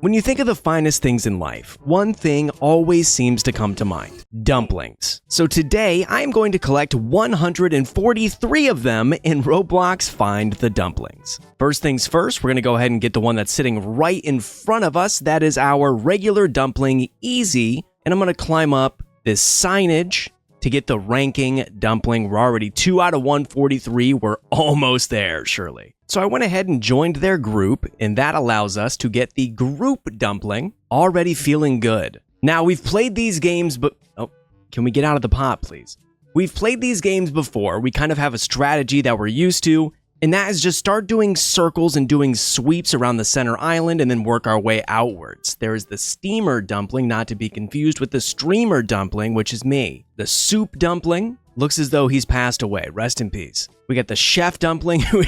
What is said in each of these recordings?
When you think of the finest things in life, one thing always seems to come to mind: dumplings. So today, I am going to collect 143 of them in Roblox Find The Dumplings. First things first, we're going to go ahead and get the one that's sitting right in front of us. That is our regular dumpling, easy. And I'm going to climb up this signage to get the ranking dumpling. We're already 2 out of 143. We're almost there, surely. So I went ahead and joined their group, and that allows us to get the group dumpling. Already feeling good. Now, we've played these games, but... Oh, can we get out of the pot, please? We've played these games before. We kind of have a strategy that we're used to, and that is just start doing circles and doing sweeps around the center island and then work our way outwards. There is the steamer dumpling, not to be confused with the streamer dumpling, which is me. The soup dumpling looks as though he's passed away. Rest in peace. We got the chef dumpling, who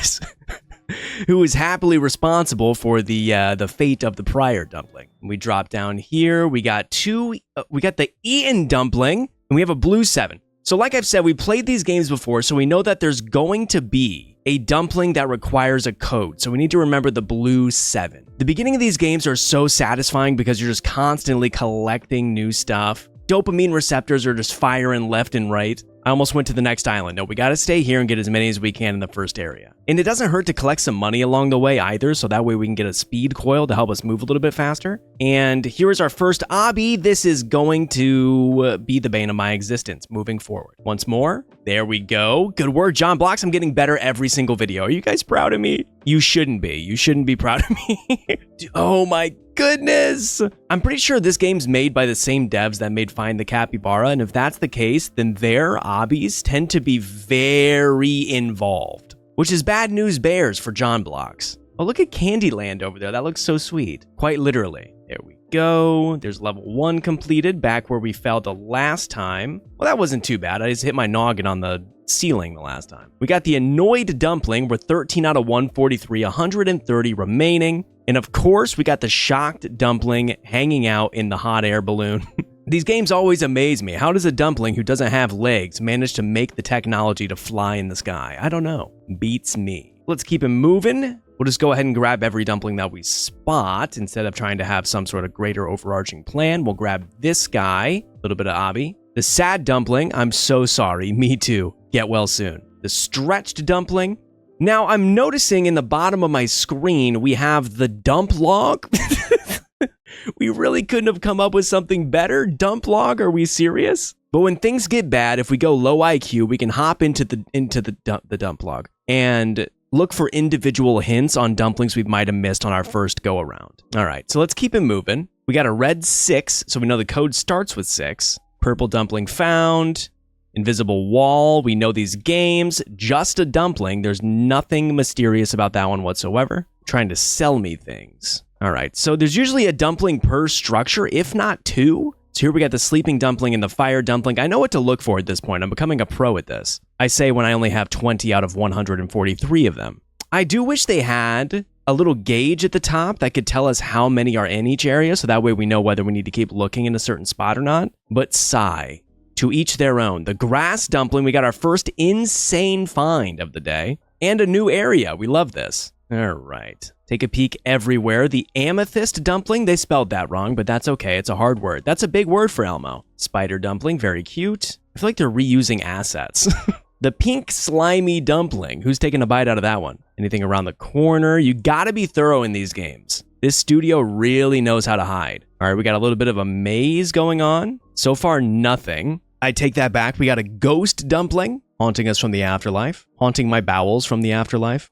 is happily responsible for the fate of the prior dumpling. We drop down here. We got the Eaten dumpling, and we have a blue 7. So like I've said, we played these games before, so we know that there's going to be a dumpling that requires a code. So we need to remember the blue 7. The beginning of these games are so satisfying because you're just constantly collecting new stuff. Dopamine receptors are just firing left and right. I almost went to the next island. No, we got to stay here and get as many as we can in the first area. And it doesn't hurt to collect some money along the way either, so that way we can get a speed coil to help us move a little bit faster. And here is our first obby. This is going to be the bane of my existence moving forward. Once more, there we go. Good work, JonBlox. I'm getting better every single video. Are you guys proud of me? You shouldn't be. You shouldn't be proud of me. Oh my goodness. I'm pretty sure this game's made by the same devs that made Find The Capybara, and if that's the case, then their obbies tend to be very involved, which is bad news bears for JonBlox. Oh, look at Candyland over there. That looks so sweet. Quite literally. There we go. There's level 1 completed, back where we fell the last time. Well, that wasn't too bad. I just hit my noggin on the ceiling the last time. We got the Annoyed dumpling. We're 13 out of 143, 130 remaining. And of course, we got the Shocked dumpling hanging out in the hot air balloon. These games always amaze me. How does a dumpling who doesn't have legs manage to make the technology to fly in the sky? I don't know. Beats me. Let's keep it moving. We'll just go ahead and grab every dumpling that we spot. Instead of trying to have some sort of greater overarching plan, we'll grab this guy. A little bit of obby. The Sad dumpling. I'm so sorry. Me too. Get well soon. The Stretched dumpling. Now, I'm noticing in the bottom of my screen, we have the dump log. We really couldn't have come up with something better. Dump log, are we serious? But when things get bad, if we go low IQ, we can hop into the dump log and look for individual hints on dumplings we might have missed on our first go around. All right, so let's keep it moving. We got a red 6, so we know the code starts with 6. Purple dumpling found. Invisible wall. We know these games. Just a dumpling. There's nothing mysterious about that one whatsoever. Trying to sell me things. All right, so there's usually a dumpling per structure, if not 2. So here we got the sleeping dumpling and the fire dumpling. I know what to look for at this point. I'm becoming a pro at this. I say when I only have 20 out of 143 of them. I do wish they had a little gauge at the top that could tell us how many are in each area, so that way we know whether we need to keep looking in a certain spot or not. But sigh. To each their own. The grass dumpling, we got our first insane find of the day. And a new area. We love this. All right. Take a peek everywhere. The amethyst dumpling, they spelled that wrong, but that's okay. It's a hard word. That's a big word for Elmo. Spider dumpling, very cute. I feel like they're reusing assets. The pink slimy dumpling. Who's taking a bite out of that one? Anything around the corner? You gotta be thorough in these games. This studio really knows how to hide. All right, we got a little bit of a maze going on. So far, nothing. I take that back. We got a ghost dumpling haunting us from the afterlife, haunting my bowels from the afterlife.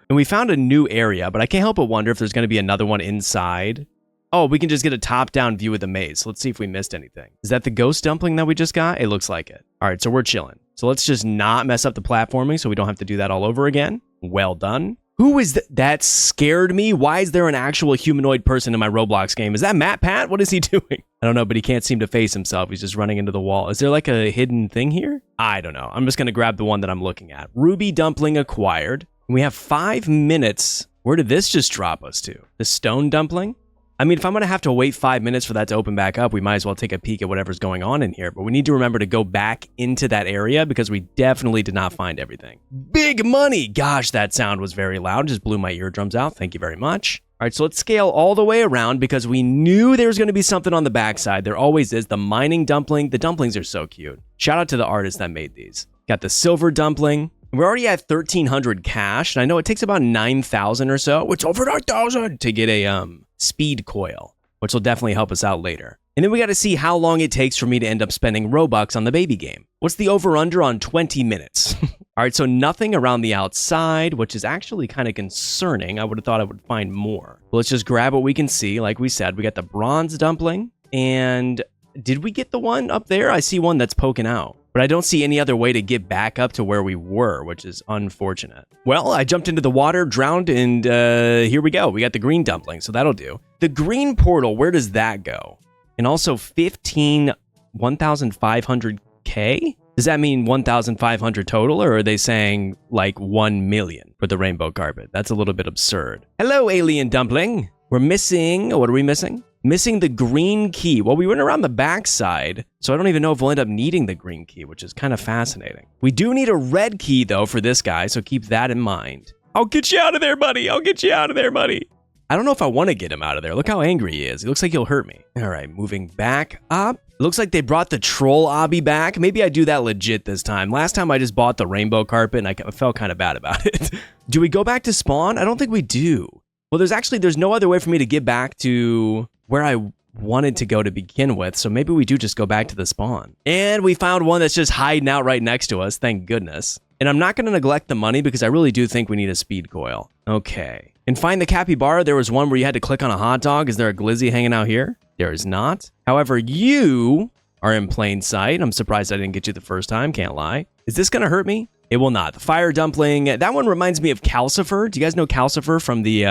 And we found a new area, but I can't help but wonder if there's going to be another one inside. Oh, we can just get a top-down view of the maze. So let's see if we missed anything. Is that the ghost dumpling that we just got? It looks like it. All right, so we're chilling. So let's just not mess up the platforming so we don't have to do that all over again. Well done. Who is that? That scared me. Why is there an actual humanoid person in my Roblox game? Is that Matt Pat? What is he doing? I don't know, but he can't seem to face himself. He's just running into the wall. Is there like a hidden thing here? I don't know. I'm just going to grab the one that I'm looking at. Ruby dumpling acquired. We have 5 minutes. Where did this just drop us to? The stone dumpling? I mean, if I'm going to have to wait 5 minutes for that to open back up, we might as well take a peek at whatever's going on in here. But we need to remember to go back into that area because we definitely did not find everything. Big money! Gosh, that sound was very loud. Just blew my eardrums out. Thank you very much. All right, so let's scale all the way around because we knew there was going to be something on the backside. There always is. The mining dumpling. The dumplings are so cute. Shout out to the artist that made these. Got the silver dumpling. We're already at 1,300 cash, and I know it takes about 9,000 or so. It's over 9,000 to get a speed coil, which will definitely help us out later. And then we got to see how long it takes for me to end up spending Robux on the baby game. What's the over-under on 20 minutes? All right, so nothing around the outside, which is actually kind of concerning. I would have thought I would find more. Well, let's just grab what we can see. Like we said, we got the bronze dumpling. And did we get the one up there? I see one that's poking out. But I don't see any other way to get back up to where we were, which is unfortunate. Well, I jumped into the water, drowned, and here we go. We got the green dumpling, so that'll do. The green portal, where does that go? And also 1,500K? Does that mean 1,500 total, or are they saying like 1 million for the rainbow carpet? That's a little bit absurd. Hello, alien dumpling. We're missing, what are we missing? Missing the green key. Well, we went around the backside, so I don't even know if we'll end up needing the green key, which is kind of fascinating. We do need a red key, though, for this guy, so keep that in mind. I'll get you out of there, buddy. I'll get you out of there, buddy. I don't know if I want to get him out of there. Look how angry he is. He looks like he'll hurt me. All right, moving back up. It looks like they brought the troll obby back. Maybe I do that legit this time. Last time I just bought the rainbow carpet and I felt kind of bad about it. Do we go back to spawn? I don't think we do. Well, there's no other way for me to get back to where I wanted to go to begin with. So maybe we do just go back to the spawn. And we found one that's just hiding out right next to us. Thank goodness. And I'm not going to neglect the money because I really do think we need a speed coil. Okay. And Find the Capybara, there was one where you had to click on a hot dog. Is there a glizzy hanging out here? There is not. However, you are in plain sight. I'm surprised I didn't get you the first time. Can't lie. Is this going to hurt me? It will not. The fire dumpling. That one reminds me of Calcifer. Do you guys know Calcifer from the,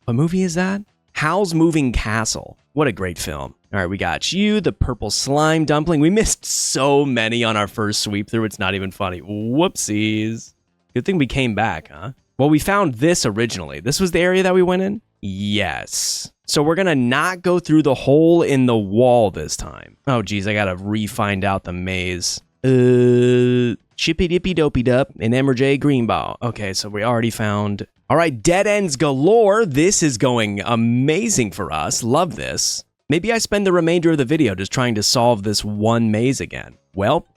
what movie is that? Howl's Moving Castle. What a great film. All right, we got you, the purple slime dumpling. We missed so many on our first sweep through. It's not even funny. Whoopsies. Good thing we came back, huh? Well, we found this originally. This was the area that we went in? Yes. So we're going to not go through the hole in the wall this time. Oh, geez, I got to re-find out the maze. Chippy dippy dopey dup and Emerjay Greenball. Okay, so we already found... All right, dead ends galore. This is going amazing for us. Love this. Maybe I spend the remainder of the video just trying to solve this one maze again. Well...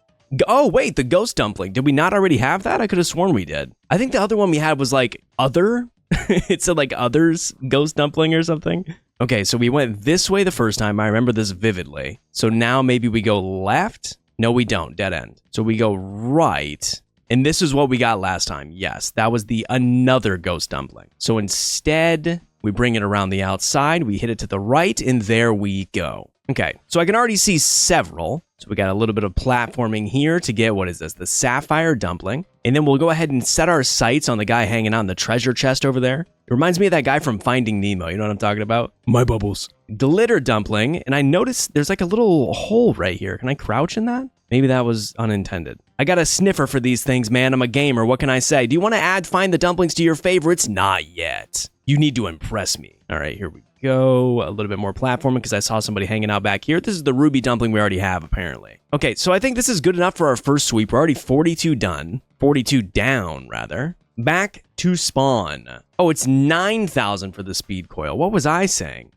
Oh, wait, the ghost dumpling. Did we not already have that? I could have sworn we did. I think the other one we had was like other. It said like others ghost dumpling or something. Okay, so we went this way the first time. I remember this vividly. So now maybe we go left. No, we don't. Dead end. So we go right. And this is what we got last time. Yes, that was the another ghost dumpling. So instead, we bring it around the outside. We hit it to the right, and there we go. Okay, so I can already see several. So we got a little bit of platforming here to get, what is this? The sapphire dumpling. And then we'll go ahead and set our sights on the guy hanging on the treasure chest over there. It reminds me of that guy from Finding Nemo. You know what I'm talking about? My bubbles. Glitter dumpling. And I noticed there's like a little hole right here. Can I crouch in that? Maybe that was unintended. I got a sniffer for these things, man. I'm a gamer. What can I say? Do you want to add Find the Dumplings to your favorites? Not yet. You need to impress me. All right, here we go. A little bit more platforming because I saw somebody hanging out back here. This is the ruby dumpling we already have, apparently. Okay, so I think this is good enough for our first sweep. We're already 42 done. 42 down, rather. Back to spawn. Oh, it's 9,000 for the speed coil. What was I saying?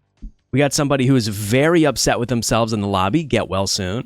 We got somebody who is very upset with themselves in the lobby. Get well soon.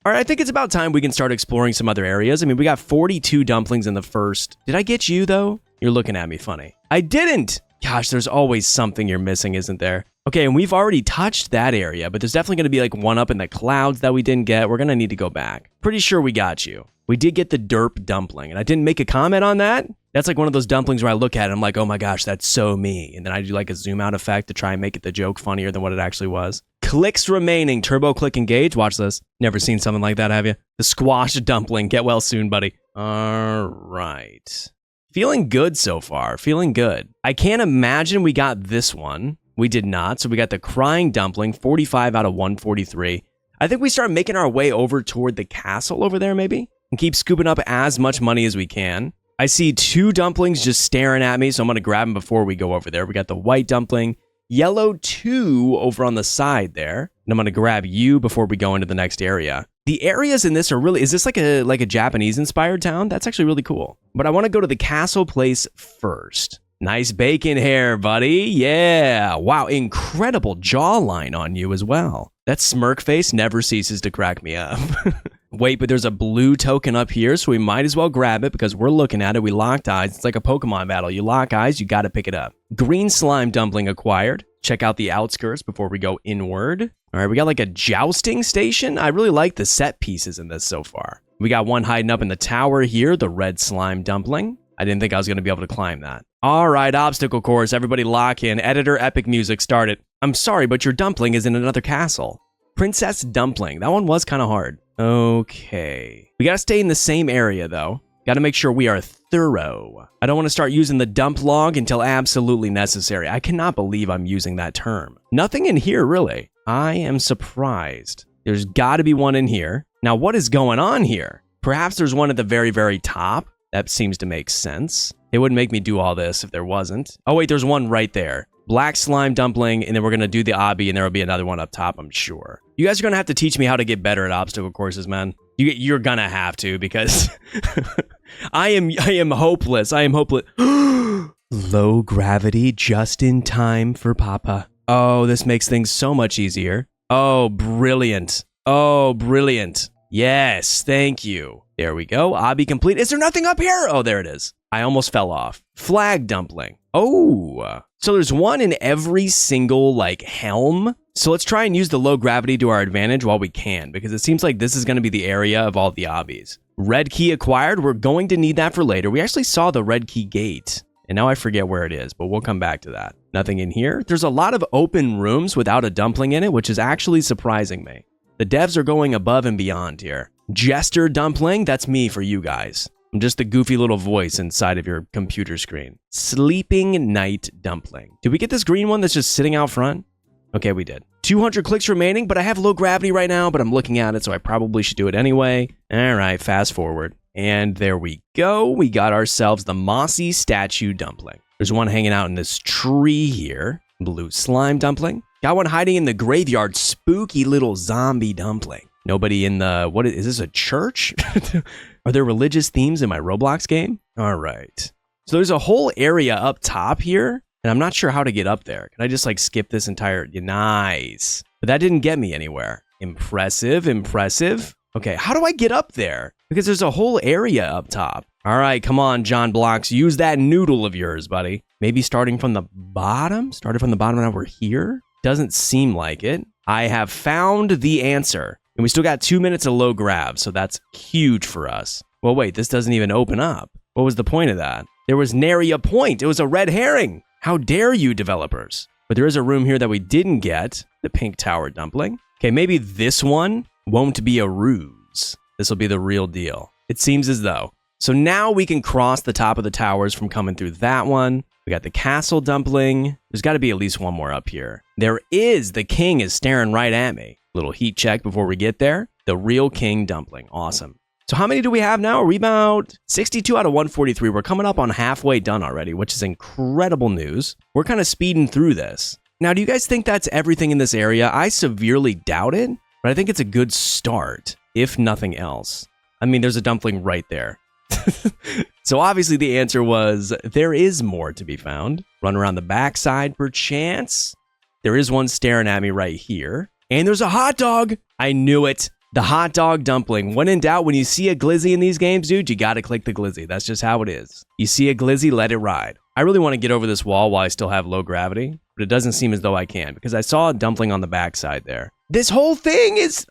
All right, I think it's about time we can start exploring some other areas. I mean, we got 42 dumplings in the first. Did I get you, though? You're looking at me funny. I didn't! Gosh, there's always something you're missing, isn't there? Okay, and we've already touched that area, but there's definitely going to be like one up in the clouds that we didn't get. We're going to need to go back. Pretty sure we got you. We did get the derp dumpling, and I didn't make a comment on that. That's like one of those dumplings where I look at it, I'm like, oh my gosh, that's so me. And then I do like a zoom out effect to try and make it the joke funnier than what it actually was. Clicks remaining. Turbo click engage. Watch this. Never seen something like that, have you? The squash dumpling. Get well soon, buddy. All right. Feeling good so far. Feeling good. I can't imagine we got this one. We did not. So we got the crying dumpling, 45 out of 143. I think we start making our way over toward the castle over there, maybe, and keep scooping up as much money as we can. I see two dumplings just staring at me, so I'm going to grab them before we go over there. We got the white dumpling, yellow 2 over on the side there. And I'm going to grab you before we go into the next area. The areas in this are really, is this like a Japanese inspired town? That's actually really cool. But I want to go to the castle place first. Nice bacon hair, buddy. Yeah. Wow, incredible jawline on you as well. That smirk face never ceases to crack me up. Wait, but there's a blue token up here, so we might as well grab it because we're looking at it. We locked eyes. It's like a Pokemon battle. You lock eyes, you gotta pick it up. Green slime dumpling acquired. Check out the outskirts before we go inward. All right, we got like a jousting station. I really like the set pieces in this so far. We got one hiding up in the tower here, the red slime dumpling. I didn't think I was gonna be able to climb that. All right, obstacle course. Everybody lock in. Editor, epic music, start it. I'm sorry, but your dumpling is in another castle. Princess Dumpling. That one was kind of hard. Okay. We gotta stay in the same area, though. Gotta make sure we are thorough. I don't want to start using the dump log until absolutely necessary. I cannot believe I'm using that term. Nothing in here, really. I am surprised. There's gotta be one in here. Now, what is going on here? Perhaps there's one at the very, very top. That seems to make sense. It wouldn't make me do all this if there wasn't. Oh, wait, there's one right there. Black slime dumpling, and then we're going to do the obby, and there will be another one up top, I'm sure. You guys are going to have to teach me how to get better at obstacle courses, man. You're going to have to, because I am hopeless. I am hopeless. Low gravity just in time for Papa. Oh, this makes things so much easier. Oh, brilliant. Oh, brilliant. Yes, thank you. There we go. Obby complete. Is there nothing up here? Oh, there it is. I almost fell off. Flag dumpling. Oh, so there's one in every single, like, helm. So let's try and use the low gravity to our advantage while we can, because it seems like this is going to be the area of all the obbies. Red key acquired. We're going to need that for later. We actually saw the red key gate, and now I forget where it is, but we'll come back to that. Nothing in here. There's a lot of open rooms without a dumpling in it, which is actually surprising me. The devs are going above and beyond here. Jester dumpling, that's me for you guys. I'm just the goofy little voice inside of your computer screen. Sleeping night dumpling. Did we get this green one that's just sitting out front? Okay, we did. 200 clicks remaining, but I have low gravity right now, but I'm looking at it, so I probably should do it anyway. All right, fast forward. And there we go. We got ourselves the mossy statue dumpling. There's one hanging out in this tree here. Blue slime dumpling. Got one hiding in the graveyard. Spooky little zombie dumpling. Nobody in the, what is this, a church? Are there religious themes in my Roblox game? All right. So there's a whole area up top here, and I'm not sure how to get up there. Can I just like skip this entire, nice. But that didn't get me anywhere. Impressive, impressive. Okay, how do I get up there? Because there's a whole area up top. All right, come on, JonBlox, use that noodle of yours, buddy. Maybe starting from the bottom? Started from the bottom and now we're here? Doesn't seem like it. I have found the answer. And we still got 2 minutes of low grab, so that's huge for us. Well, wait, this doesn't even open up. What was the point of that? There was nary a point. It was a red herring. How dare you, developers? But there is a room here that we didn't get, the pink tower dumpling. Okay, maybe this one won't be a ruse. This will be the real deal. It seems as though. So now we can cross the top of the towers from coming through that one. We got the castle dumpling. There's got to be at least one more up here. There is. The king is staring right at me. Little heat check before we get there. The real king dumpling. Awesome. So how many do we have now? Are we about 62 out of 143? We're coming up on halfway done already, which is incredible news. We're kind of speeding through this. Now, do you guys think that's everything in this area? I severely doubt it, but I think it's a good start, if nothing else. I mean, there's a dumpling right there. So obviously the answer was there is more to be found. Run around the backside perchance. There is one staring at me right here. And there's a hot dog. I knew it. The hot dog dumpling. When in doubt, when you see a glizzy in these games, dude, you got to click the glizzy. That's just how it is. You see a glizzy, let it ride. I really want to get over this wall while I still have low gravity, but it doesn't seem as though I can because I saw a dumpling on the backside there. This whole thing is,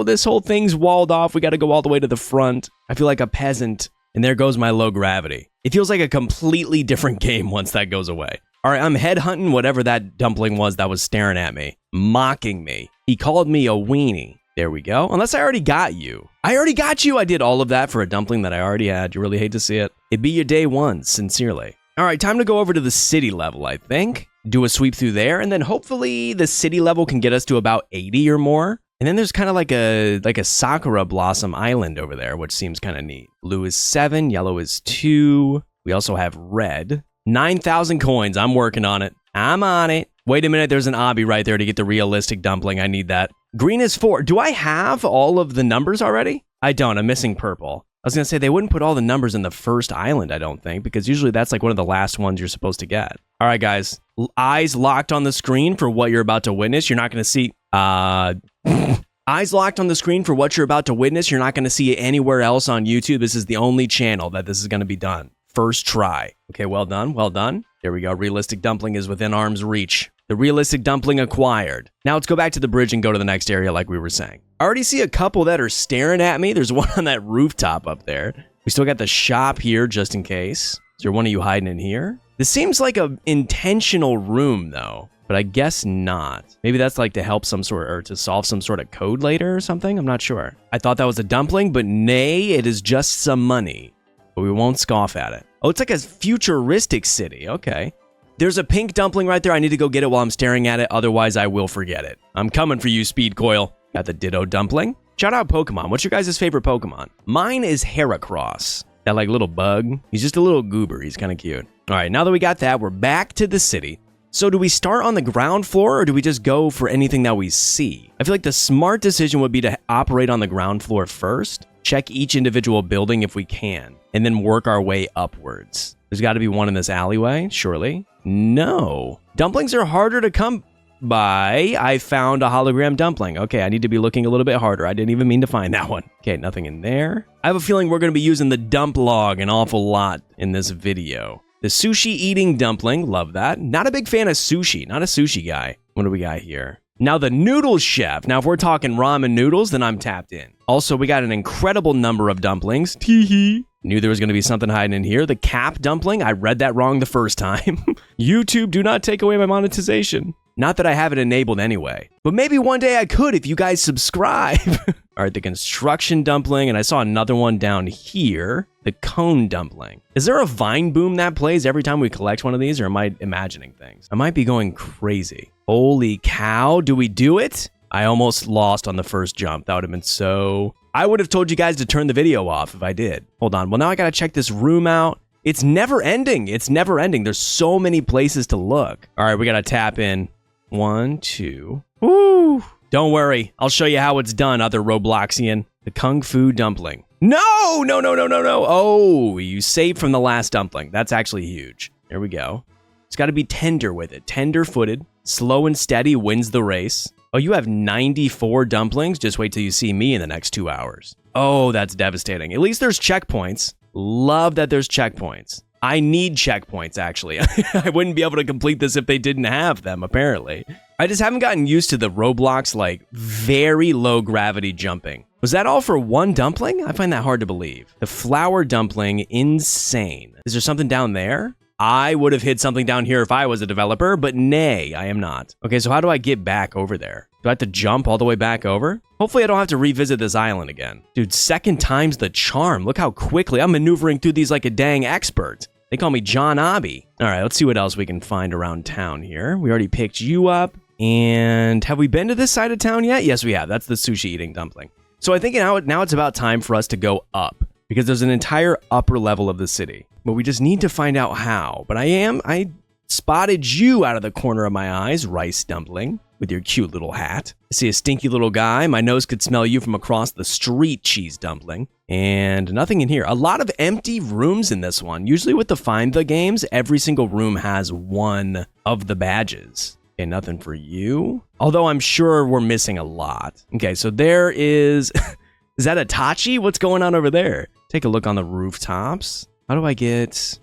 this whole thing's walled off. We got to go all the way to the front. I feel like a peasant. And there goes my low gravity. It feels like a completely different game once that goes away. All right, I'm headhunting whatever that dumpling was that was staring at me, mocking me. He called me a weenie. There we go. Unless I already got you. I already got you. I did all of that for a dumpling that I already had. You really hate to see it. It'd be your day one, sincerely. All right, time to go over to the city level, I think. Do a sweep through there, and then hopefully the city level can get us to about 80 or more. And then there's kind of like a Sakura Blossom Island over there, which seems kind of neat. Blue is 7, yellow is 2. We also have red. 9,000 coins. I'm working on it. I'm on it. Wait a minute, there's an obby right there to get the realistic dumpling. I need that. Green is 4. Do I have all of the numbers already? I don't. I'm missing purple. I was going to say they wouldn't put all the numbers in the first island, I don't think, because usually that's like one of the last ones you're supposed to get. All right, guys. Eyes locked on the screen for what you're about to witness. You're not going to see... Eyes locked on the screen for what you're about to witness. You're not going to see it anywhere else on YouTube. This is the only channel that this is going to be done. First try. Okay, well done. Well done. There we go. Realistic dumpling is within arm's reach. The realistic dumpling acquired. Now let's go back to the bridge and go to the next area like we were saying. I already see a couple that are staring at me. There's one on that rooftop up there. We still got the shop here just in case. Is there one of you hiding in here? This seems like an intentional room though, but I guess not. Maybe that's like to help some sort or to solve some sort of code later or something. I'm not sure. I thought that was a dumpling, but nay, it is just some money. But we won't scoff at it. Oh, it's like a futuristic city. Okay. There's a pink dumpling right there. I need to go get it while I'm staring at it. Otherwise, I will forget it. I'm coming for you, Speed Coil. Got the Ditto dumpling. Shout out Pokemon. What's your guys' favorite Pokemon? Mine is Heracross. That like little bug. He's just a little goober. He's kind of cute. All right, now that we got that, we're back to the city. So do we start on the ground floor or do we just go for anything that we see? I feel like the smart decision would be to operate on the ground floor first, check each individual building if we can, and then work our way upwards. There's got to be one in this alleyway, surely. No. Dumplings are harder to come by. I found a hologram dumpling. Okay, I need to be looking a little bit harder. I didn't even mean to find that one. Okay, nothing in there. I have a feeling we're going to be using the dump log an awful lot in this video. The sushi eating dumpling, love that. Not a big fan of sushi, not a sushi guy. What do we got here? Now the noodle chef. Now if we're talking ramen noodles, then I'm tapped in. Also, we got an incredible number of dumplings. Teehee. Knew there was going to be something hiding in here. The cap dumpling, I read that wrong the first time. YouTube, do not take away my monetization. Not that I have it enabled anyway. But maybe one day I could if you guys subscribe. All right, the construction dumpling, and I saw another one down here. The cone dumpling. Is there a vine boom that plays every time we collect one of these, or am I imagining things? I might be going crazy. Holy cow, do we do it? I almost lost on the first jump. That would have been so... I would have told you guys to turn the video off if I did. Hold on. Well, now I got to check this room out. It's never ending. It's never ending. There's so many places to look. All right, we got to tap in. 1, 2. Woo! Don't worry. I'll show you how it's done, other Robloxian. The Kung Fu dumpling. No, no, no, no, no, no. Oh, you saved from the last dumpling. That's actually huge. There we go. It's got to be tender with it. Tender-footed. Slow and steady wins the race. Oh, you have 94 dumplings? Just wait till you see me in the next 2 hours. Oh, that's devastating. At least there's checkpoints. Love that there's checkpoints. I need checkpoints, actually. I wouldn't be able to complete this if they didn't have them, apparently. I just haven't gotten used to the Roblox, like, very low gravity jumping. Was that all for one dumpling? I find that hard to believe. The flour dumpling, insane. Is there something down there? I would have hid something down here if I was a developer, but nay, I am not. Okay, so how do I get back over there? Do I have to jump all the way back over? Hopefully I don't have to revisit this island again. Dude, second time's the charm. Look how quickly I'm maneuvering through these like a dang expert. They call me John Obby. All right, let's see what else we can find around town here. We already picked you up. And have we been to this side of town yet? Yes, we have. That's the sushi eating dumpling. So I think now it's about time for us to go up because there's an entire upper level of the city. But we just need to find out how. But I spotted you out of the corner of my eyes, rice dumpling, with your cute little hat. I see a stinky little guy. My nose could smell you from across the street, cheese dumpling. And nothing in here. A lot of empty rooms in this one. Usually with the Find The games, every single room has one of the badges. Okay, nothing for you. Although I'm sure we're missing a lot. Okay, so there is... Is that a Tachi? What's going on over there? Take a look on the rooftops. How do I get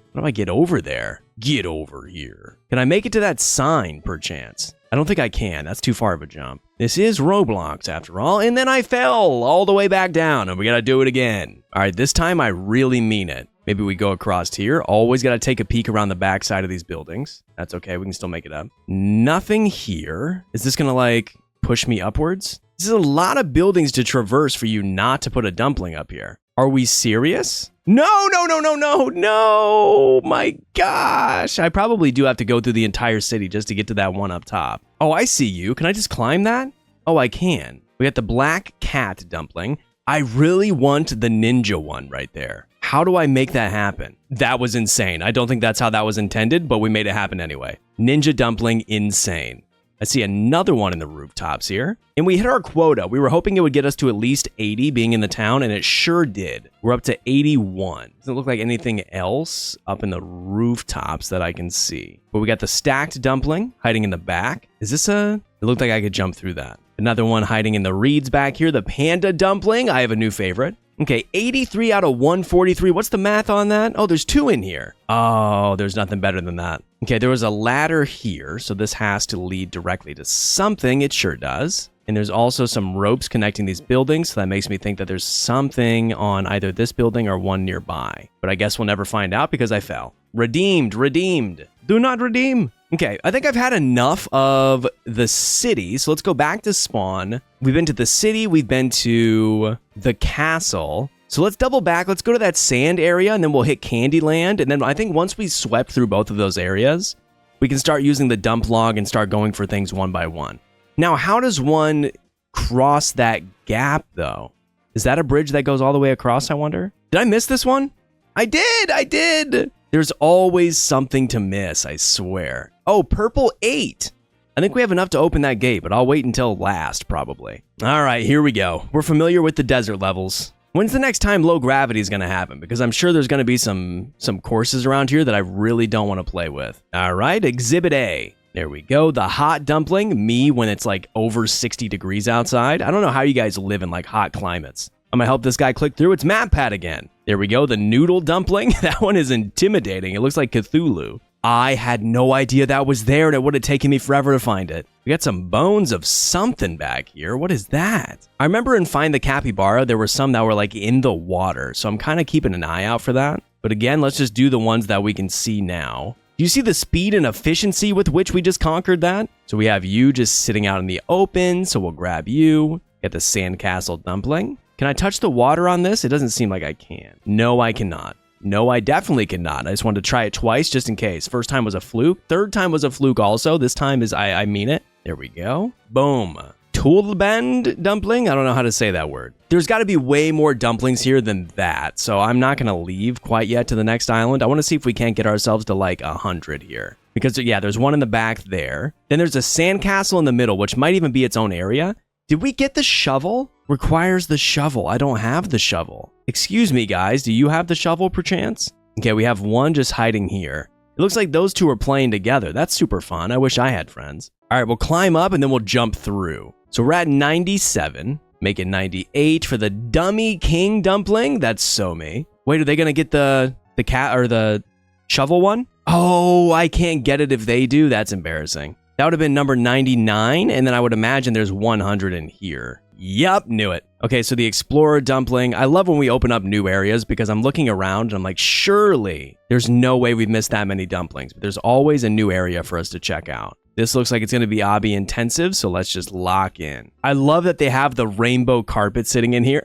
over there? Get over here. Can I make it to that sign, perchance? I don't think I can. That's too far of a jump. This is Roblox, after all. And then I fell all the way back down, and we gotta do it again. All right, this time I really mean it. Maybe we go across here. Always gotta take a peek around the back side of these buildings. That's okay. We can still make it up. Nothing here. Is this gonna, like, push me upwards? This is a lot of buildings to traverse for you not to put a dumpling up here. Are we serious? No, no, no, no, no, no. My gosh. I probably do have to go through the entire city just to get to that one up top. Oh, I see you. Can I just climb that? Oh, I can. We got the black cat dumpling. I really want the ninja one right there. How do I make that happen? That was insane. I don't think that's how that was intended, but we made it happen anyway. Ninja dumpling, insane. I see another one in the rooftops here. And we hit our quota. We were hoping it would get us to at least 80 being in the town, and it sure did. We're up to 81. Doesn't look like anything else up in the rooftops that I can see. But we got the stacked dumpling hiding in the back. Is this a... It looked like I could jump through that. Another one hiding in the reeds back here. The panda dumpling. I have a new favorite. Okay, 83 out of 143. What's the math on that? Oh, there's 2 in here. Oh, there's nothing better than that. Okay, there was a ladder here, so this has to lead directly to something. It sure does. And there's also some ropes connecting these buildings, so that makes me think that there's something on either this building or one nearby. But I guess we'll never find out because I fell. Redeemed, redeemed. Do not redeem. Okay, I think I've had enough of the city, so let's go back to spawn. We've been to the city, we've been to the castle. So let's double back, let's go to that sand area, and then we'll hit Candyland. And then I think once we swept through both of those areas, we can start using the dump log and start going for things one by one. Now, how does one cross that gap, though? Is that a bridge that goes all the way across, I wonder? Did I miss this one? I did! There's always something to miss, I swear. Oh, purple 8. I think we have enough to open that gate, but I'll wait until last, probably. All right, here we go. We're familiar with the desert levels. When's the next time low gravity is going to happen? Because I'm sure there's going to be some courses around here that I really don't want to play with. All right, Exhibit A. There we go. The hot dumpling, me when it's like over 60 degrees outside. I don't know how you guys live in like hot climates. I'm going to help this guy click through. It's map pad again. There we go. The noodle dumpling. That one is intimidating. It looks like Cthulhu. I had no idea that was there, and it would have taken me forever to find it. We got some bones of something back here. What is that? I remember in Find the Capybara, there were some that were like in the water, so I'm kind of keeping an eye out for that. But again, let's just do the ones that we can see now. Do you see the speed and efficiency with which we just conquered that? So we have you just sitting out in the open, so we'll grab you. Get the sandcastle dumpling. Can I touch the water on this? It doesn't seem like I can. No, I cannot. No, I definitely cannot. I just wanted to try it twice just in case. First time was a fluke. Third time was a fluke also. This time is, I mean it. There we go. Boom. Toolband dumpling? I don't know how to say that word. There's got to be way more dumplings here than that. So I'm not going to leave quite yet to the next island. I want to see if we can't get ourselves to like 100 here. Because yeah, there's one in the back there. Then there's a sandcastle in the middle, which might even be its own area. Did we get the shovel? Requires the shovel. I don't have the shovel. Excuse me, guys. Do you have the shovel, perchance? Okay, we have one just hiding here. It looks like those two are playing together. That's super fun. I wish I had friends. All right, we'll climb up and then we'll jump through. So we're at 97. Make it 98 for the dummy king dumpling. That's so me. Wait, are they gonna get the cat or the shovel one? Oh, I can't get it if they do. That's embarrassing. That would have been number 99, and then I would imagine there's 100 in here. Yup, knew it. Okay, so the Explorer dumpling. I love when we open up new areas because I'm looking around and I'm like, surely there's no way we've missed that many dumplings, but there's always a new area for us to check out. This looks like it's going to be obby intensive, so let's just lock in. I love that they have the rainbow carpet sitting in here.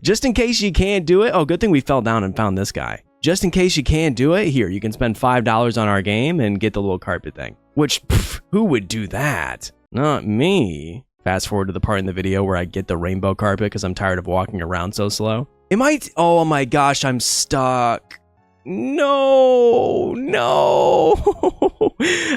Just in case you can't do it. Oh, good thing we fell down and found this guy. Just in case you can't do it, here, you can spend $5 on our game and get the little carpet thing. Which, who would do that? Not me. Fast forward to the part in the video where I get the rainbow carpet because I'm tired of walking around so slow. It might... Oh my gosh, I'm stuck. No.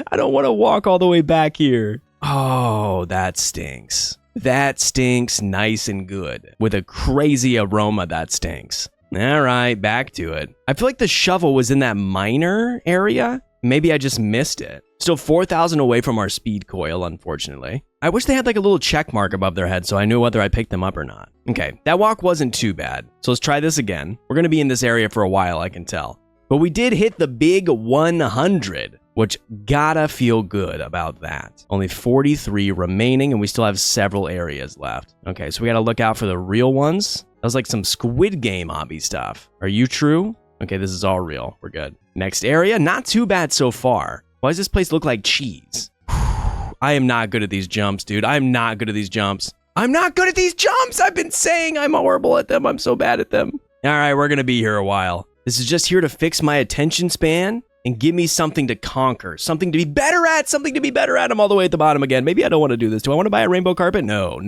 I don't want to walk all the way back here. Oh, that stinks. That stinks nice and good. With a crazy aroma that stinks. All right, back to it. I feel like the shovel was in that miner area. Maybe I just missed it. Still 4,000 away from our speed coil, unfortunately. I wish they had like a little check mark above their head so I knew whether I picked them up or not. Okay, that walk wasn't too bad. So let's try this again. We're going to be in this area for a while, I can tell. But we did hit the big 100, which gotta feel good about that. Only 43 remaining, and we still have several areas left. Okay, so we gotta look out for the real ones. That was like some Squid Game obby stuff. Are you true? Okay, this is all real. We're good. Next area, not too bad so far. Why does this place look like cheese? I am not good at these jumps, dude. I'm not good at these jumps. I'm not good at these jumps! I've been saying I'm horrible at them. I'm so bad at them. All right, we're gonna be here a while. This is just here to fix my attention span and give me something to conquer, something to be better at, I'm all the way at the bottom again. Maybe I don't want to do this. Do I want to buy a rainbow carpet? No.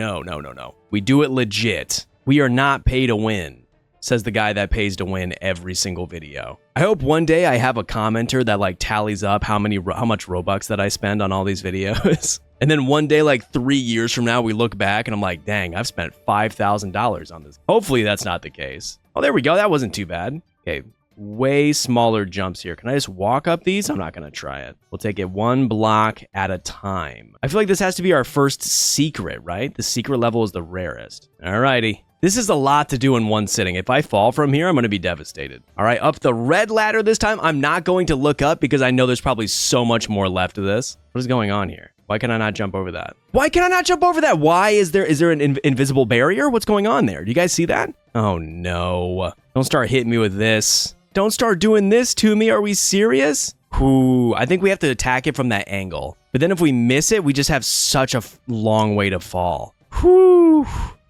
We do it legit. We are not pay to win, says the guy that pays to win every single video. I hope one day I have a commenter that like tallies up how much Robux that I spend on all these videos. And then one day, like 3 years from now, we look back and I'm like, dang, I've spent $5,000 on this. Hopefully that's not the case. Oh, there we go. That wasn't too bad. Okay, way smaller jumps here. Can I just walk up these? I'm not going to try it. We'll take it one block at a time. I feel like this has to be our first secret, right? The secret level is the rarest. Alrighty. This is a lot to do in one sitting. If I fall from here, I'm going to be devastated. All right, up the red ladder this time. I'm not going to look up because I know there's probably so much more left of this. What is going on here? Why can I not jump over that? Why can I not jump over that? Why is there an invisible barrier? What's going on there? Do you guys see that? Oh no. Don't start hitting me with this. Don't start doing this to me. Are we serious? Ooh, I think we have to attack it from that angle. But then if we miss it, we just have such a long way to fall. Whew.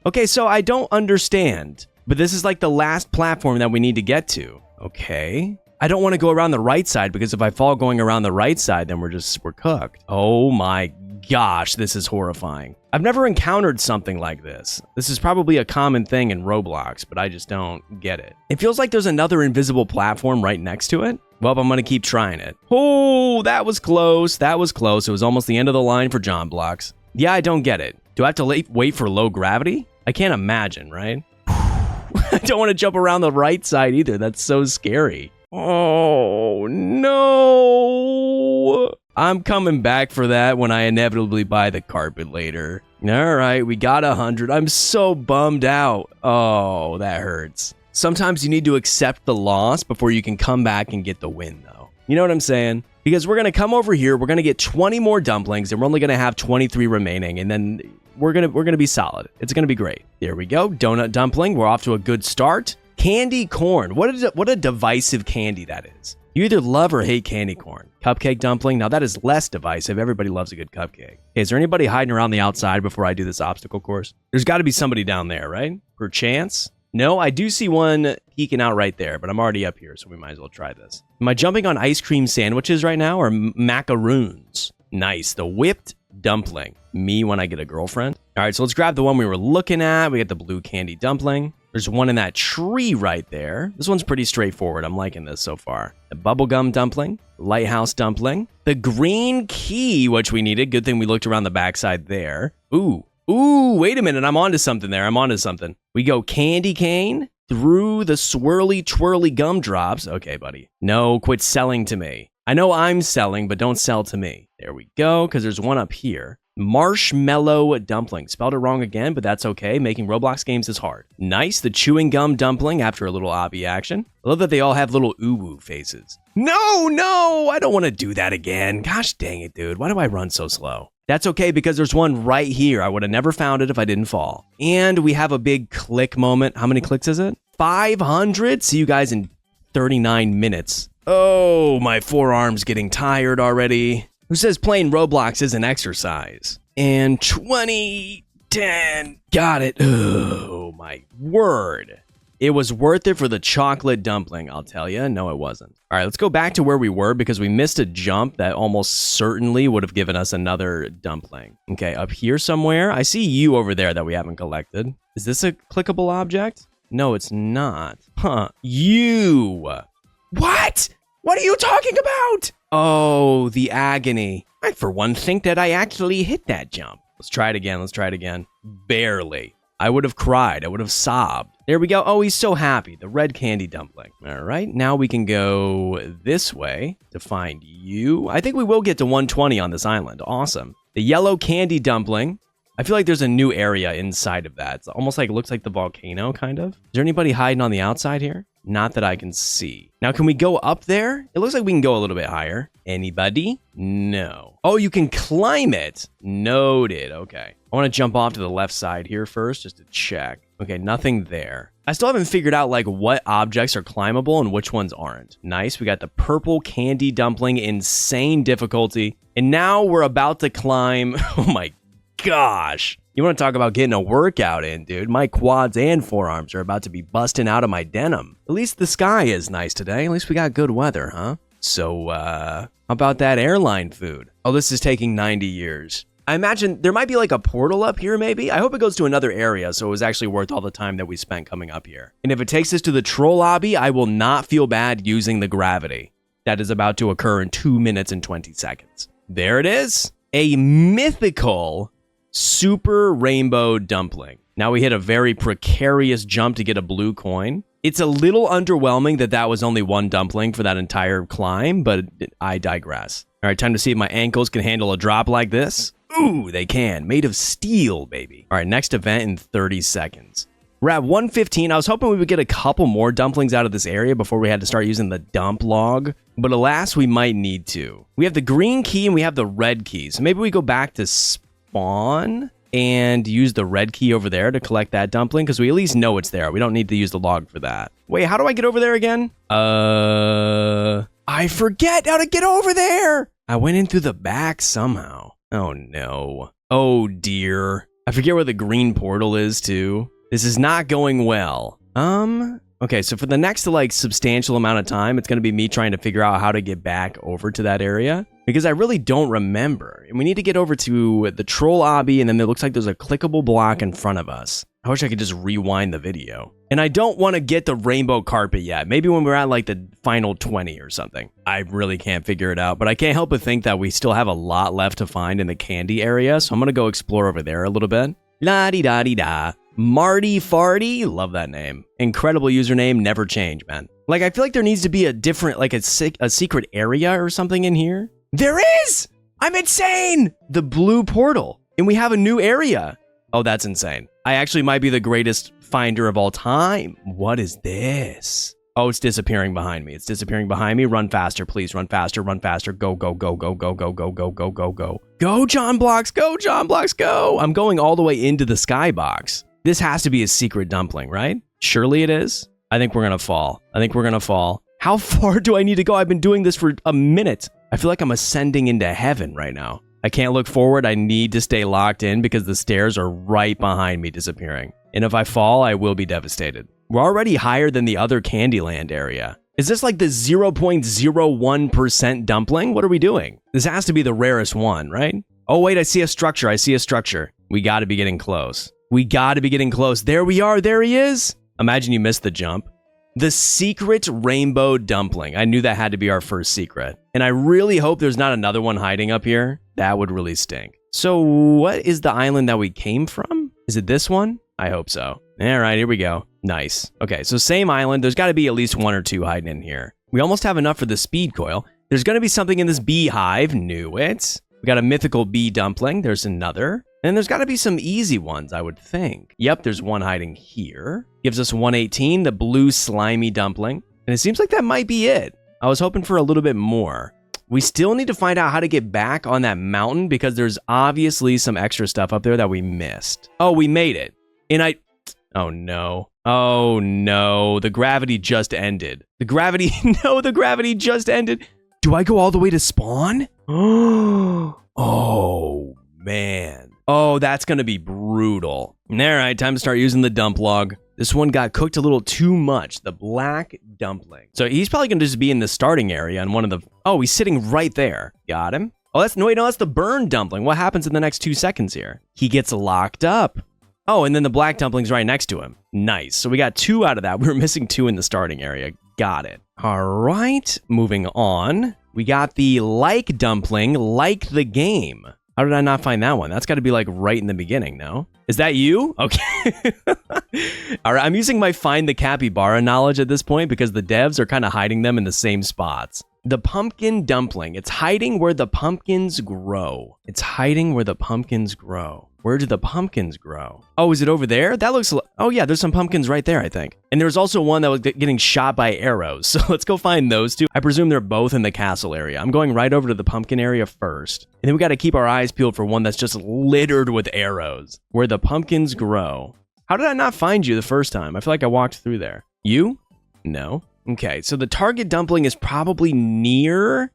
Okay, so I don't understand. But this is like the last platform that we need to get to. Okay. I don't want to go around the right side because if I fall going around the right side, then we're cooked. Oh my gosh, this is horrifying. I've never encountered something like this. This is probably a common thing in Roblox, but I just don't get it. It feels like there's another invisible platform right next to it. Well, I'm going to keep trying it. Oh, that was close. That was close. It was almost the end of the line for JonBlox. Yeah, I don't get it. Do I have to wait for low gravity? I can't imagine, right? I don't want to jump around the right side either. That's so scary. Oh, no. I'm coming back for that when I inevitably buy the carpet later. All right, we got 100. I'm so bummed out. Oh, that hurts. Sometimes you need to accept the loss before you can come back and get the win, though. You know what I'm saying? Because we're going to come over here, we're going to get 20 more dumplings, and we're only going to have 23 remaining, and then we're going to be solid. It's going to be great. There we go. Donut dumpling. We're off to a good start. Candy corn. What a divisive candy that is. You either love or hate candy corn. Cupcake dumpling. Now that is less divisive. Everybody loves a good cupcake. Okay, is there anybody hiding around the outside before I do this obstacle course? There's got to be somebody down there, right? Perchance? No, I do see one peeking out right there, but I'm already up here, so we might as well try this. Am I jumping on ice cream sandwiches right now or macaroons? Nice. The whipped dumpling. Me when I get a girlfriend. All right, so let's grab the one we were looking at. We got the blue candy dumpling. There's one in that tree right there. This one's pretty straightforward. I'm liking this so far. The bubblegum dumpling, lighthouse dumpling, the green key, which we needed. Good thing we looked around the backside there. Ooh, wait a minute. I'm onto something there. I'm onto something. We go candy cane through the swirly twirly gumdrops. Okay, buddy. No, quit selling to me. I know I'm selling, but don't sell to me. There we go, because there's one up here. Marshmallow dumpling. Spelled it wrong again, but that's okay. Making Roblox games is hard. Nice. The chewing gum dumpling after a little obby action. I love that they all have little ooh-woo faces. No, I don't want to do that again. Gosh dang it, dude. Why do I run so slow? That's okay because there's one right here. I would have never found it if I didn't fall. And we have a big click moment. How many clicks is it? 500. See you guys in 39 minutes. Oh, my forearm's getting tired already. Who says playing Roblox is an exercise? And 20, 10, got it. Oh, my word. It was worth it for the chocolate dumpling, I'll tell you. No, it wasn't. All right, let's go back to where we were because we missed a jump that almost certainly would have given us another dumpling. Okay, up here somewhere. I see you over there that we haven't collected. Is this a clickable object? No, it's not. Huh. You. What? What are you talking about? Oh, the agony. I, for one, think that I actually hit that jump. Let's try it again. Barely. I would have cried. I would have sobbed. There we go. Oh, he's so happy. The red candy dumpling. All right, now we can go this way to find you. I think we will get to 120 on this island. Awesome. The yellow candy dumpling. I feel like there's a new area inside of that. It's almost like it looks like the volcano, kind of. Is there anybody hiding on the outside here? Not that I can see. Now, can we go up there? It looks like we can go a little bit higher. Anybody? No. Oh, you can climb it. Noted. Okay. I want to jump off to the left side here first just to check. Okay, nothing there. I still haven't figured out like what objects are climbable and which ones aren't. Nice. We got the purple candy dumpling, insane difficulty. And now we're about to climb. Oh my gosh. You want to talk about getting a workout in, dude? My quads and forearms are about to be busting out of my denim. At least the sky is nice today. At least we got good weather, huh? So, how about that airline food? Oh, this is taking 90 years. I imagine there might be like a portal up here, maybe. I hope it goes to another area, so it was actually worth all the time that we spent coming up here. And if it takes us to the troll lobby, I will not feel bad using the gravity that is about to occur in 2 minutes and 20 seconds. There it is. A mythical super rainbow dumpling. Now we hit a very precarious jump to get a blue coin. It's a little underwhelming that was only one dumpling for that entire climb, but I digress. All right, time to see if my ankles can handle a drop like this. Ooh, they can. Made of steel, baby. All right, next event in 30 seconds. We're at 115. I was hoping we would get a couple more dumplings out of this area before we had to start using the dump log, but alas, we might need to. We have the green key and we have the red key, so maybe we go back to spawn and use the red key over there to collect that dumpling, because we at least know it's there. We don't need to use the log for that. Wait, how do I get over there again? I forget how to get over there. I went in through the back somehow. Oh no. Oh dear. I forget where the green portal is too. This is not going well. Okay, so for the next like substantial amount of time, it's gonna be me trying to figure out how to get back over to that area, because I really don't remember. And we need to get over to the troll obby, and then it looks like there's a clickable block in front of us. I wish I could just rewind the video. And I don't want to get the rainbow carpet yet. Maybe when we're at like the final 20 or something. I really can't figure it out, but I can't help but think that we still have a lot left to find in the candy area, so I'm gonna go explore over there a little bit. La-di-da-di-da. Marty Farty, love that name. Incredible username, never change, man. Like, I feel like there needs to be a different, like a secret area or something in here. There is! I'm insane! The blue portal, and we have a new area. Oh, that's insane. I actually might be the greatest finder of all time. What is this? Oh, it's disappearing behind me. It's disappearing behind me. Run faster, please. Run faster, run faster. Go, go, go, go, go, go, go, go, go, go, go. Go, JonBlox, go, JonBlox, go! I'm going all the way into the skybox. This has to be a secret dumpling, right? Surely it is. I think we're gonna fall. I think we're gonna fall. How far do I need to go? I've been doing this for a minute. I feel like I'm ascending into heaven right now. I can't look forward. I need to stay locked in because the stairs are right behind me disappearing. And if I fall, I will be devastated. We're already higher than the other Candyland area. Is this like the 0.01% dumpling? What are we doing? This has to be the rarest one, right? Oh wait, I see a structure. I see a structure. We gotta be getting close. We gotta be getting close. There we are. There he is. Imagine you missed the jump. The secret rainbow dumpling. I knew that had to be our first secret. And I really hope there's not another one hiding up here. That would really stink. So what is the island that we came from? Is it this one? I hope so. All right, here we go. Nice. Okay, so same island. There's got to be at least one or two hiding in here. We almost have enough for the speed coil. There's going to be something in this beehive. Knew it. We got a mythical bee dumpling. There's another. And there's got to be some easy ones, I would think. Yep, there's one hiding here. Gives us 118, the blue slimy dumpling. And it seems like that might be it. I was hoping for a little bit more. We still need to find out how to get back on that mountain because there's obviously some extra stuff up there that we missed. Oh, we made it. And oh no. Oh no, the gravity just ended. The gravity just ended. Do I go all the way to spawn? Oh man. Oh, that's gonna be brutal. All right, time to start using the dump log. This one got cooked a little too much, the black dumpling. So he's probably gonna just be in the starting area on one of the, oh, he's sitting right there. Got him. Oh, that's the burn dumpling. What happens in the next 2 seconds here? He gets locked up. Oh, and then the black dumpling's right next to him. Nice. So we got 2 out of that. We were missing 2 in the starting area. Got it. All right, moving on. We got the like dumpling, like the game. How did I not find that one? That's got to be like right in the beginning, no? Is that you? Okay. All right, I'm using my Find The Capybara knowledge at this point because the devs are kind of hiding them in the same spots. The pumpkin dumpling. It's hiding where the pumpkins grow. It's hiding where the pumpkins grow. Where do the pumpkins grow? Oh, is it over there? That looks... Oh, yeah, there's some pumpkins right there, I think. And there's also one that was getting shot by arrows. So let's go find those 2. I presume they're both in the castle area. I'm going right over to the pumpkin area first. And then we got to keep our eyes peeled for one that's just littered with arrows. Where the pumpkins grow. How did I not find you the first time? I feel like I walked through there. You? No. Okay, so the target dumpling is probably near...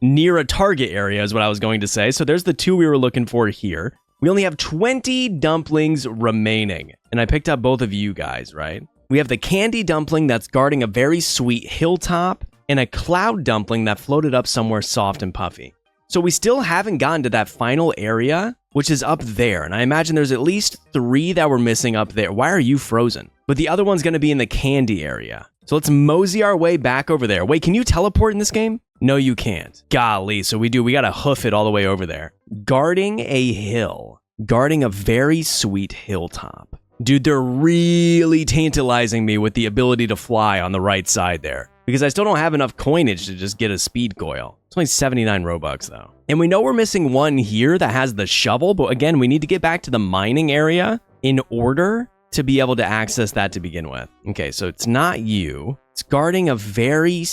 near a target area is what I was going to say. So there's the 2 we were looking for here. We only have 20 dumplings remaining. And I picked up both of you guys, right? We have the candy dumpling that's guarding a very sweet hilltop and a cloud dumpling that floated up somewhere soft and puffy. So we still haven't gotten to that final area which is up there. And I imagine there's at least 3 that we're missing up there. Why are you frozen? But the other one's going to be in the candy area. So let's mosey our way back over there. Wait, can you teleport in this game? No, you can't. Golly, so we got to hoof it all the way over there. Guarding a hill. Guarding a very sweet hilltop. Dude, they're really tantalizing me with the ability to fly on the right side there. Because I still don't have enough coinage to just get a speed coil. It's only 79 Robux though. And we know we're missing one here that has the shovel, but again, we need to get back to the mining area in order to be able to access that to begin with. Okay, so it's not you. It's guarding a very,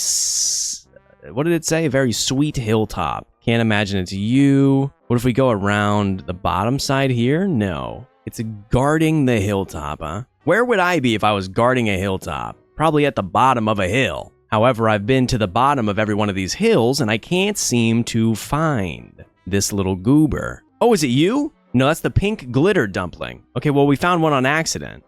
what did it say? A very sweet hilltop. Can't imagine it's you. What if we go around the bottom side here? No. It's guarding the hilltop, huh? Where would I be if I was guarding a hilltop? Probably at the bottom of a hill. However, I've been to the bottom of every one of these hills and I can't seem to find this little goober. Oh, is it you? No, that's the pink glitter dumpling. Okay, well, we found one on accident.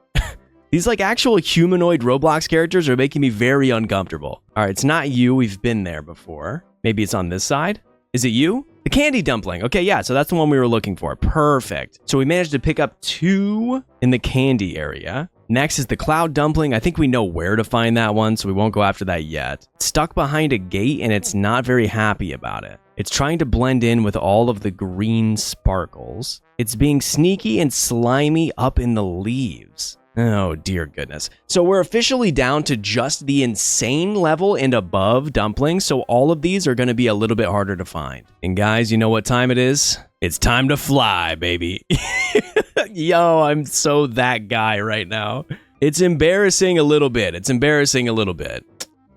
These like actual humanoid Roblox characters are making me very uncomfortable. All right, it's not you. We've been there before. Maybe it's on this side. Is it you? The candy dumpling. Okay, yeah, so that's the one we were looking for. Perfect. So we managed to pick up 2 in the candy area. Next is the cloud dumpling. I think we know where to find that one, so we won't go after that yet. It's stuck behind a gate, and it's not very happy about it. It's trying to blend in with all of the green sparkles. It's being sneaky and slimy up in the leaves. Oh, dear goodness. So we're officially down to just the insane level and above dumplings, so all of these are going to be a little bit harder to find. And guys, you know what time it is? It's time to fly, baby. Yo, I'm so that guy right now. It's embarrassing a little bit. It's embarrassing a little bit.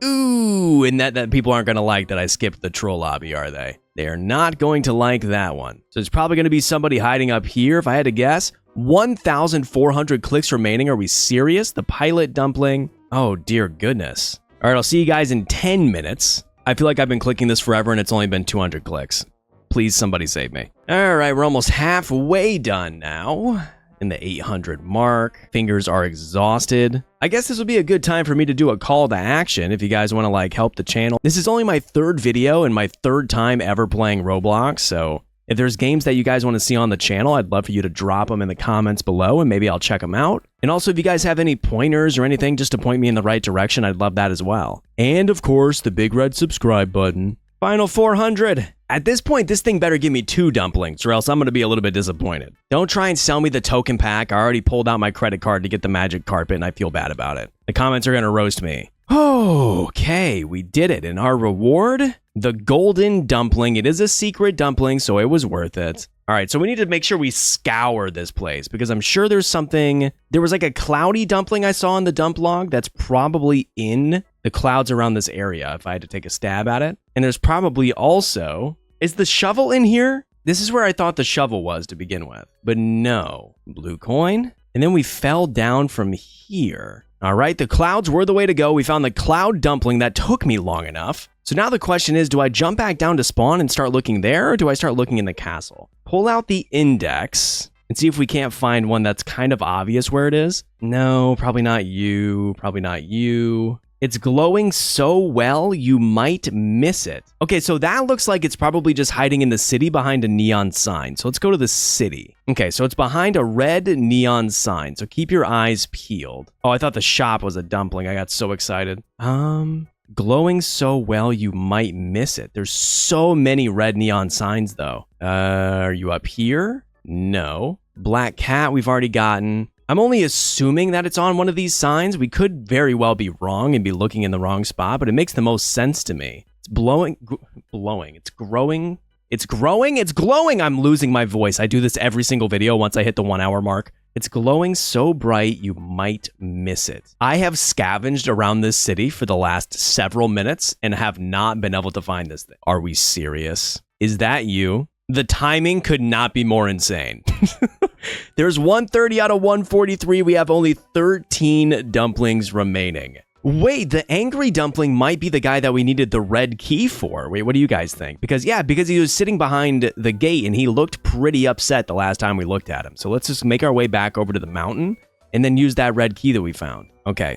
Ooh, and that people aren't going to like that I skipped the troll lobby, are they? They are not going to like that one. So there's probably going to be somebody hiding up here, if I had to guess. 1,400 clicks remaining. Are we serious? The pilot dumpling. Oh, dear goodness. All right, I'll see you guys in 10 minutes. I feel like I've been clicking this forever and it's only been 200 clicks. Please, somebody save me. All right, we're almost halfway done now. In the 800 mark. Fingers are exhausted. I guess this would be a good time for me to do a call to action if you guys want to like help the channel. This is only my 3rd video and my 3rd time ever playing Roblox, so if there's games that you guys want to see on the channel, I'd love for you to drop them in the comments below and maybe I'll check them out. And also, if you guys have any pointers or anything just to point me in the right direction, I'd love that as well. And of course, the big red subscribe button. Final 400. At this point, this thing better give me 2 dumplings or else I'm going to be a little bit disappointed. Don't try and sell me the token pack. I already pulled out my credit card to get the magic carpet and I feel bad about it. The comments are going to roast me. Okay, we did it. And our reward? The golden dumpling. It is a secret dumpling, so it was worth it. All right, so we need to make sure we scour this place because I'm sure there's something. There was like a cloudy dumpling I saw in the dump log that's probably in the clouds around this area if I had to take a stab at it. And there's probably also, is the shovel in here? This is where I thought the shovel was to begin with, but no. Blue coin. And then we fell down from here. All right, the clouds were the way to go. We found the cloud dumpling that took me long enough. So now the question is, do I jump back down to spawn and start looking there, or do I start looking in the castle? Pull out the index and see if we can't find one that's kind of obvious where it is. No, probably not you. Probably not you. It's glowing so well, you might miss it. Okay, so that looks like it's probably just hiding in the city behind a neon sign. So let's go to the city. Okay, so it's behind a red neon sign. So keep your eyes peeled. Oh, I thought the shop was a dumpling. I got so excited. Glowing so well, you might miss it. There's so many red neon signs, though. Are you up here? No. Black cat, we've already gotten. I'm only assuming that it's on one of these signs. We could very well be wrong and be looking in the wrong spot, but it makes the most sense to me. It's blowing. It's growing. It's growing. It's glowing. I'm losing my voice. I do this every single video once I hit the 1 hour mark. It's glowing so bright, you might miss it. I have scavenged around this city for the last several minutes and have not been able to find this thing. Are we serious? Is that you? The timing could not be more insane. There's 130 out of 143. We have only 13 dumplings remaining. Wait, the angry dumpling might be the guy that we needed the red key for. Wait, what do you guys think? Because he was sitting behind the gate and he looked pretty upset the last time we looked at him. So let's just make our way back over to the mountain and then use that red key that we found. Okay,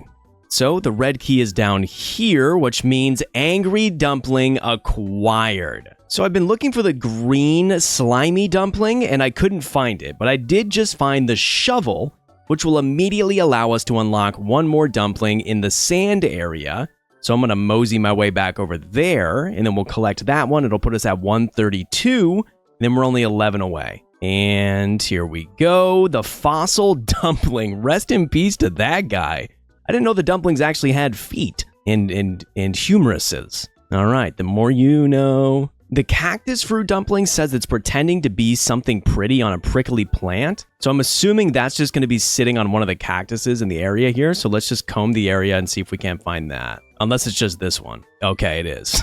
So the red key is down here, which means angry dumpling acquired. So I've been looking for the green slimy dumpling and I couldn't find it, but I did just find the shovel, which will immediately allow us to unlock one more dumpling in the sand area. So I'm going to mosey my way back over there, and then we'll collect that one. It'll put us at 132, and then we're only 11 away. And here we go, the fossil dumpling. Rest in peace to that guy. I didn't know the dumplings actually had feet and humeruses. All right, the more you know. The cactus fruit dumpling says it's pretending to be something pretty on a prickly plant. So I'm assuming that's just going to be sitting on one of the cactuses in the area here. So let's just comb the area and see if we can't find that. Unless it's just this one. Okay, it is.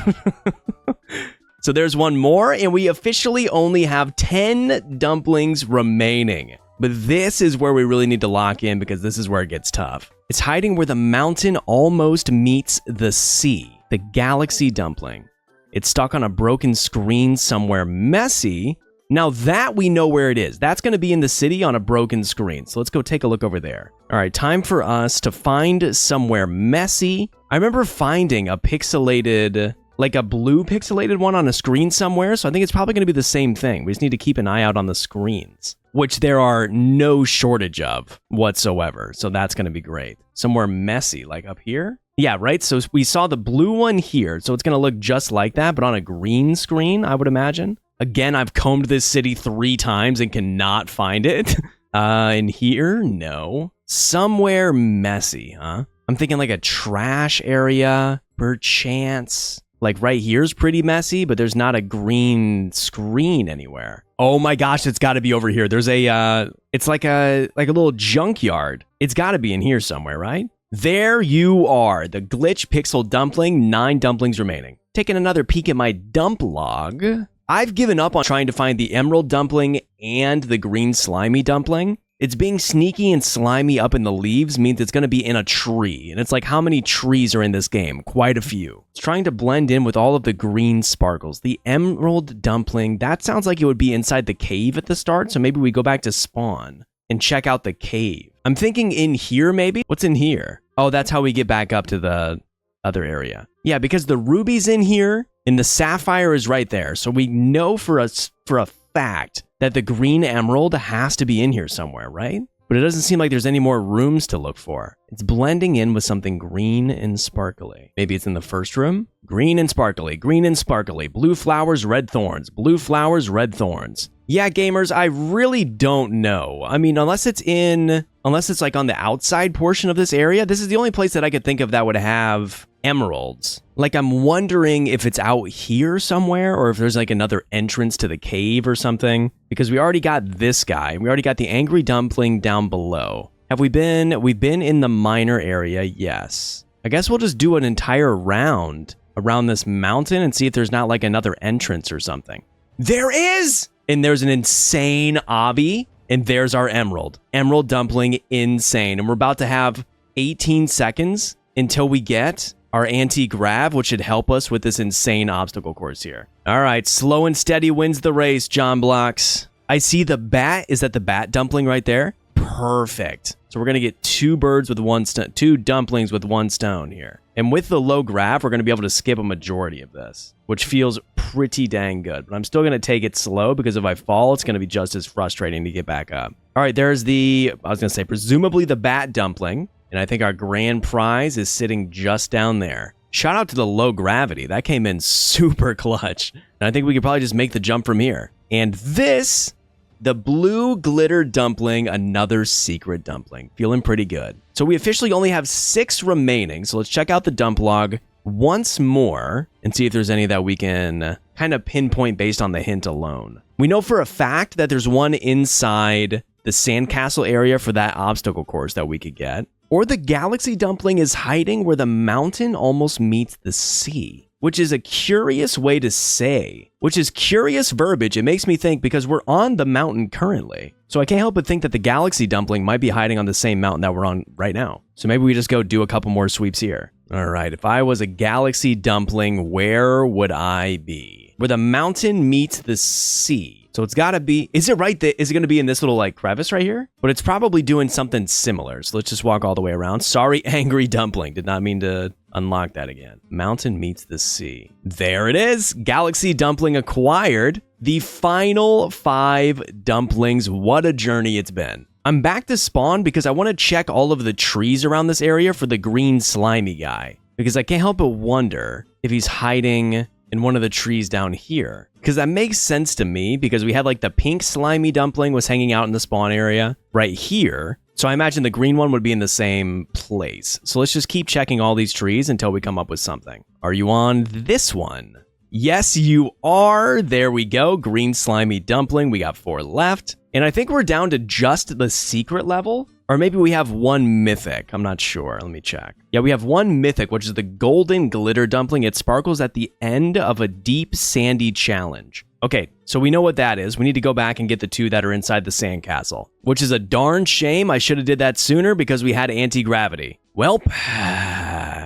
So there's one more, and we officially only have 10 dumplings remaining. But this is where we really need to lock in because this is where it gets tough. It's hiding where the mountain almost meets the sea. The galaxy dumpling. It's stuck on a broken screen somewhere messy. Now that we know where it is. That's going to be in the city on a broken screen. So let's go take a look over there. All right, time for us to find somewhere messy. I remember finding a pixelated, like a blue pixelated one on a screen somewhere. So I think it's probably going to be the same thing. We just need to keep an eye out on the screens, which there are no shortage of whatsoever. So that's going to be great. Somewhere messy, like up here. Yeah, right? So we saw the blue one here, so it's going to look just like that, but on a green screen, I would imagine. Again, I've combed this city 3 times and cannot find it. In here, no. Somewhere messy, huh? I'm thinking like a trash area, perchance. Like right here's pretty messy, but there's not a green screen anywhere. Oh my gosh, it's got to be over here. There's a, it's like a little junkyard. It's got to be in here somewhere, right? There you are, the glitch pixel dumpling, 9 dumplings remaining. Taking another peek at my dump log. I've given up on trying to find the emerald dumpling and the green slimy dumpling. It's being sneaky and slimy up in the leaves means it's going to be in a tree. And it's like, how many trees are in this game? Quite a few. It's trying to blend in with all of the green sparkles. The emerald dumpling, that sounds like it would be inside the cave at the start. So maybe we go back to spawn and check out the cave. I'm thinking in here maybe? What's in here? Oh, that's how we get back up to the other area. Yeah, because the ruby's in here and the sapphire is right there. So we know for a fact that the green emerald has to be in here somewhere, right? But it doesn't seem like there's any more rooms to look for. It's blending in with something green and sparkly. Maybe it's in the first room? Green and sparkly, blue flowers, red thorns, blue flowers, red thorns. Yeah, gamers, I really don't know. I mean, unless it's like on the outside portion of this area, this is the only place that I could think of that would have emeralds. Like, I'm wondering if it's out here somewhere or if there's like another entrance to the cave or something, because we already got this guy. We already got the angry dumpling down below. We've been in the minor area. Yes. I guess we'll just do an entire round around this mountain and see if there's not like another entrance or something. There is! And there's an insane obby, and there's our emerald. Emerald dumpling, insane. And we're about to have 18 seconds until we get our anti-grav, which should help us with this insane obstacle course here. All right, slow and steady wins the race, JonBlox. I see the bat. Is that the bat dumpling right there? Perfect. So we're going to get 2 birds with 1 stone, 2 dumplings with 1 stone here. And with the low grav, we're going to be able to skip a majority of this, which feels pretty dang good. But I'm still going to take it slow because if I fall, it's going to be just as frustrating to get back up. All right, there's presumably the bat dumpling. And I think our grand prize is sitting just down there. Shout out to the low gravity. That came in super clutch. And I think we could probably just make the jump from here. And this, the blue glitter dumpling, another secret dumpling. Feeling pretty good. So we officially only have 6 remaining. So let's check out the dump log once more and see if there's any that we can kind of pinpoint based on the hint alone. We know for a fact that there's one inside the sandcastle area for that obstacle course that we could get. Or the galaxy dumpling is hiding where the mountain almost meets the sea, which is a curious way to say, which is curious verbiage. It makes me think because we're on the mountain currently. So I can't help but think that the galaxy dumpling might be hiding on the same mountain that we're on right now. So maybe we just go do a couple more sweeps here. All right, if I was a galaxy dumpling, where would I be? Where the mountain meets the sea. So it's got to be, is it right that, is it going to be in this little like crevice right here? But it's probably doing something similar. So let's just walk all the way around. Sorry, angry dumpling. Did not mean to unlock that again. Mountain meets the sea. There it is. Galaxy dumpling acquired. The final 5 dumplings. What a journey it's been. I'm back to spawn because I want to check all of the trees around this area for the green slimy guy. Because I can't help but wonder if he's hiding in one of the trees down here. Because that makes sense to me because we had like the pink slimy dumpling was hanging out in the spawn area right here. So I imagine the green one would be in the same place. So let's just keep checking all these trees until we come up with something. Are you on this one? Yes, you are. There we go. Green slimy dumpling. We got 4 left. And I think we're down to just the secret level. Or maybe we have 1 mythic. I'm not sure. Let me check. Yeah, we have 1 mythic, which is the golden glitter dumpling. It sparkles at the end of a deep sandy challenge. Okay, so we know what that is. We need to go back and get the 2 that are inside the sandcastle, which is a darn shame. I should have did that sooner because we had anti-gravity. Welp.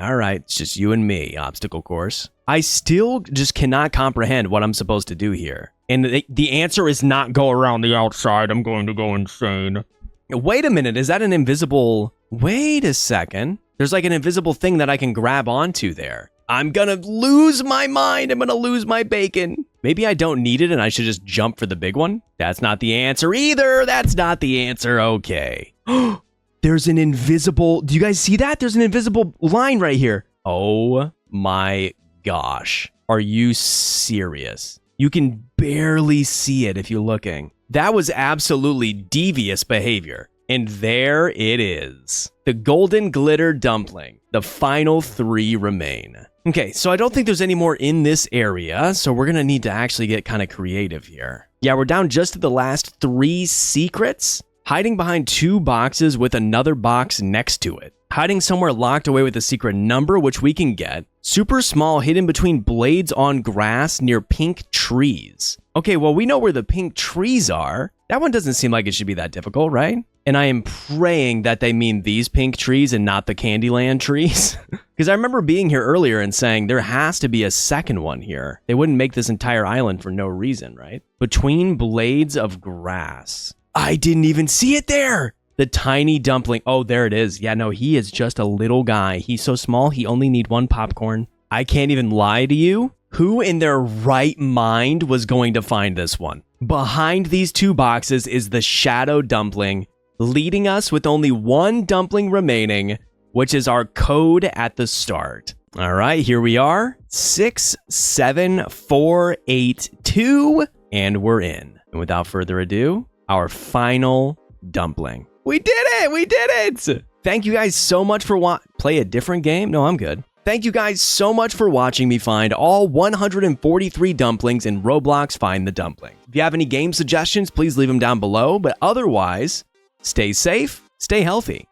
All right, it's just you and me, obstacle course. I still just cannot comprehend what I'm supposed to do here. And the answer is not go around the outside. I'm going to go insane. Wait a minute, is that an invisible... Wait a second. There's like an invisible thing that I can grab onto there. I'm gonna lose my mind. I'm gonna lose my bacon. Maybe I don't need it and I should just jump for the big one? That's not the answer either. That's not the answer. Okay. There's an invisible... Do you guys see that? There's an invisible line right here. Oh my gosh. Are you serious? You can barely see it if you're looking. That was absolutely devious behavior. And there it is. The golden glitter dumpling. The final 3 remain. Okay, so I don't think there's any more in this area, so we're gonna need to actually get kind of creative here. Yeah, we're down just to the last 3 secrets. Hiding behind 2 boxes with another box next to it. Hiding somewhere locked away with a secret number, which we can get. Super small, hidden between blades on grass near pink trees. Okay, well, we know where the pink trees are. That one doesn't seem like it should be that difficult, right? And I am praying that they mean these pink trees and not the Candyland trees. Because I remember being here earlier and saying there has to be a second one here. They wouldn't make this entire island for no reason, right? Between blades of grass. I didn't even see it there! The tiny dumpling. Oh, there it is. Yeah, no, he is just a little guy. He's so small, he only need 1 popcorn. I can't even lie to you. Who in their right mind was going to find this one? Behind these 2 boxes is the shadow dumpling, leading us with only 1 dumpling remaining, which is our code at the start. All right, here we are. 6, 7, 4, 8, 2, and we're in. And without further ado, our final dumpling. We did it! We did it! Thank you guys so much for play a different game? No, I'm good. Thank you guys so much for watching me find all 143 dumplings in Roblox Find the Dumpling. If you have any game suggestions, please leave them down below. But otherwise, stay safe, stay healthy.